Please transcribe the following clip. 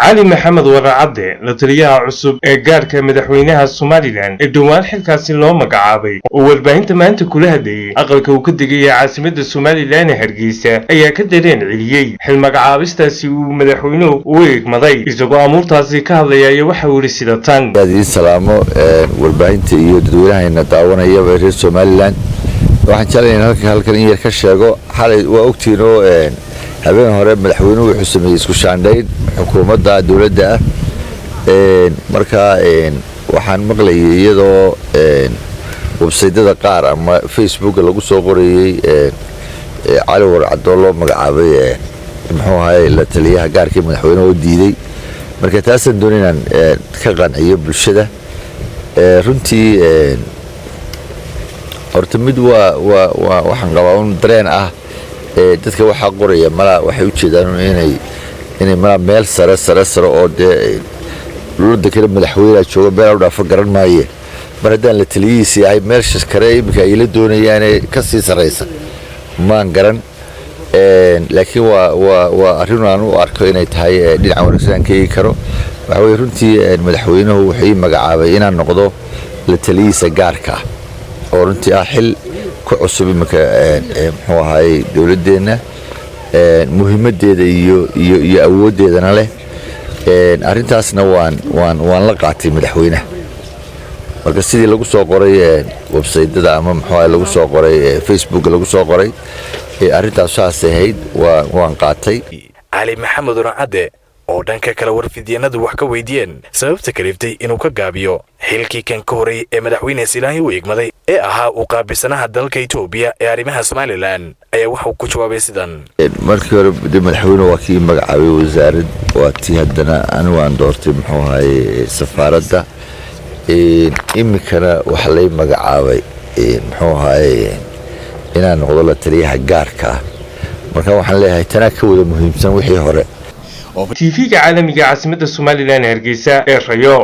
علي محمد ورعبده لتليها عصب قارك مدحوينها الصوماليلان الدوان حلكاسي لو مقعابي والباهنت ما انت كلها دي اقلك وكدقية عاصمة الصوماليلان هرقيسة ايا كدرين عليي حل مقعابستاسي ومدحوينو ويق مضي ازاقو امورتاسي كهضيا يوحاوري سيداتان هذه السلامة والباهنت iyo dadweynaha daawanaya reer Somaliland waxaan jeclahay halkan in yar ka sheego xalay waa ogtiino habeen hore madaxweynuhu wuxuu sameeyay isku shaandhayn xukuumadda dawladda marka waxaan maqlayay iyadoo website-da qaar ama Facebook lagu soo qorayay cali warcado loo magacaabay muxuu ahaayay la taliyaha gaarka madaxweynuhu diiday marka taasan doonayaan ka qanciyo bulshada runtii horta mid waxaan qabaa un dareen ah dadka waxa qoraya mala waxay u jeedaan inay mala meel sare oo dawladda kale madaxweynaha jooga meel u dhaafo garan maaye mar haddaan la taliyihiisa yahay meel shirkare imika ay la doonayaan ka sii sareysa maan garan laakiin waa arrin aan u arko inay tahay dhinaca wanaagsan ka eegi karo waxa weeye runtii madaxweynuhu wuxuu magacaabay inaan noqdo la taliyihiisa gaarka oo runtii ah xil ku cusub imika muxuu ahaayay dawladdeena muhiimadeeda iyo awoodeedana leh arrintaasna waan la qaatay madaxweynaha marka sidii lagu soo qoray website-da ama muxuu ahaayay lagu soo qoray Facebook lagu soo qoray arrintaas saas ahayd waan qaatay Ali Maxamed Warcabde oo dhanka kala warfidyanadu wax ka weydiiyeen sababta kaliftay inuu ka gaabiyo xilkii kan ka horay ee madaxweyne Silaahi u igmaday ee ahaa u qaabisanaha dalka Itoobiya ee arrimaha Somaliland ayaa waxa uu ku jawaabay sidan markii hore madaxweynuhu waa kii magacaabay wasaarad waa tii haddana anigu aan doortay muxuu ahaayay safaaradda imikana waxa lay magacaabay muxuu ahaayay inaan noqdo la taliyaha gaarka marka waxaan leeyahay tanaa ka wada muhiimsan wixii hore TV عالمي عاصمة الصوماليلان هرقيسة الرياض